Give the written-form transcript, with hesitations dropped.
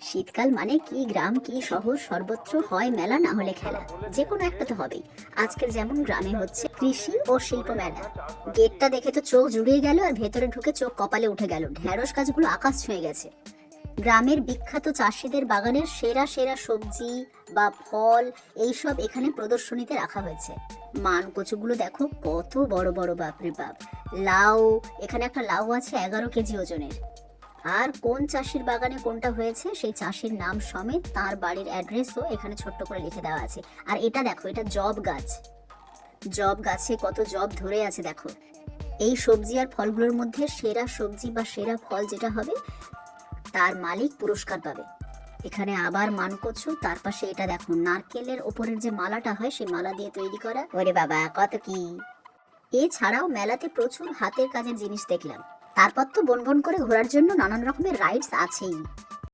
শীতকাল মানে কি গ্রাম কি শহর সর্বত্র হয় মেলা না হলে খেলা, যে কোনো একটা তো হবেই। আজকের যেমন গ্রামে হচ্ছে কৃষি ও শিল্প মেলা। গেটটা দেখে তো চোখ জুড়িয়ে গেল, আর ভেতরে ঢুকে চোখ কপালে উঠে গেল। ঢেঁড়স গাছগুলো আকাশ ছুঁয়ে গেছে। গ্রামের বিখ্যাত চাষিদের বাগানের সেরা সেরা সবজি বা ফল এইসব এখানে প্রদর্শনীতে রাখা হয়েছে। মান কচুগুলো দেখো কত বড় বড়, বাপরে বাপ। লাউ, এখানে একটা লাউ আছে 11 কেজি ওজনের। আর কোন চাষির বাগানে কোনটা হয়েছে সেই চাষির নাম সমেত তার বাড়ির অ্যাড্রেসও এখানে ছোট্ট করে লিখে দেওয়া আছে। আর এটা দেখো, এটা জব গাছ। জব গাছে কত জব ধরে আছে দেখো। এই সবজি আর ফলগুলোর মধ্যে সেরা সবজি বা সেরা ফল যেটা হবে তার মালিক পুরস্কার পাবে। এখানে আবার মানকচু, তার পাশে এটা দেখো নারকেলের ওপরের যে মালাটা হয় সেই মালা দিয়ে তৈরি করা। ওরে বাবা কত কি! এছাড়াও মেলাতে প্রচুর হাতের কাজের জিনিস দেখলাম। তারপর তো বন বন করে ঘোরার জন্য নানান রকমের রাইডস আছেই।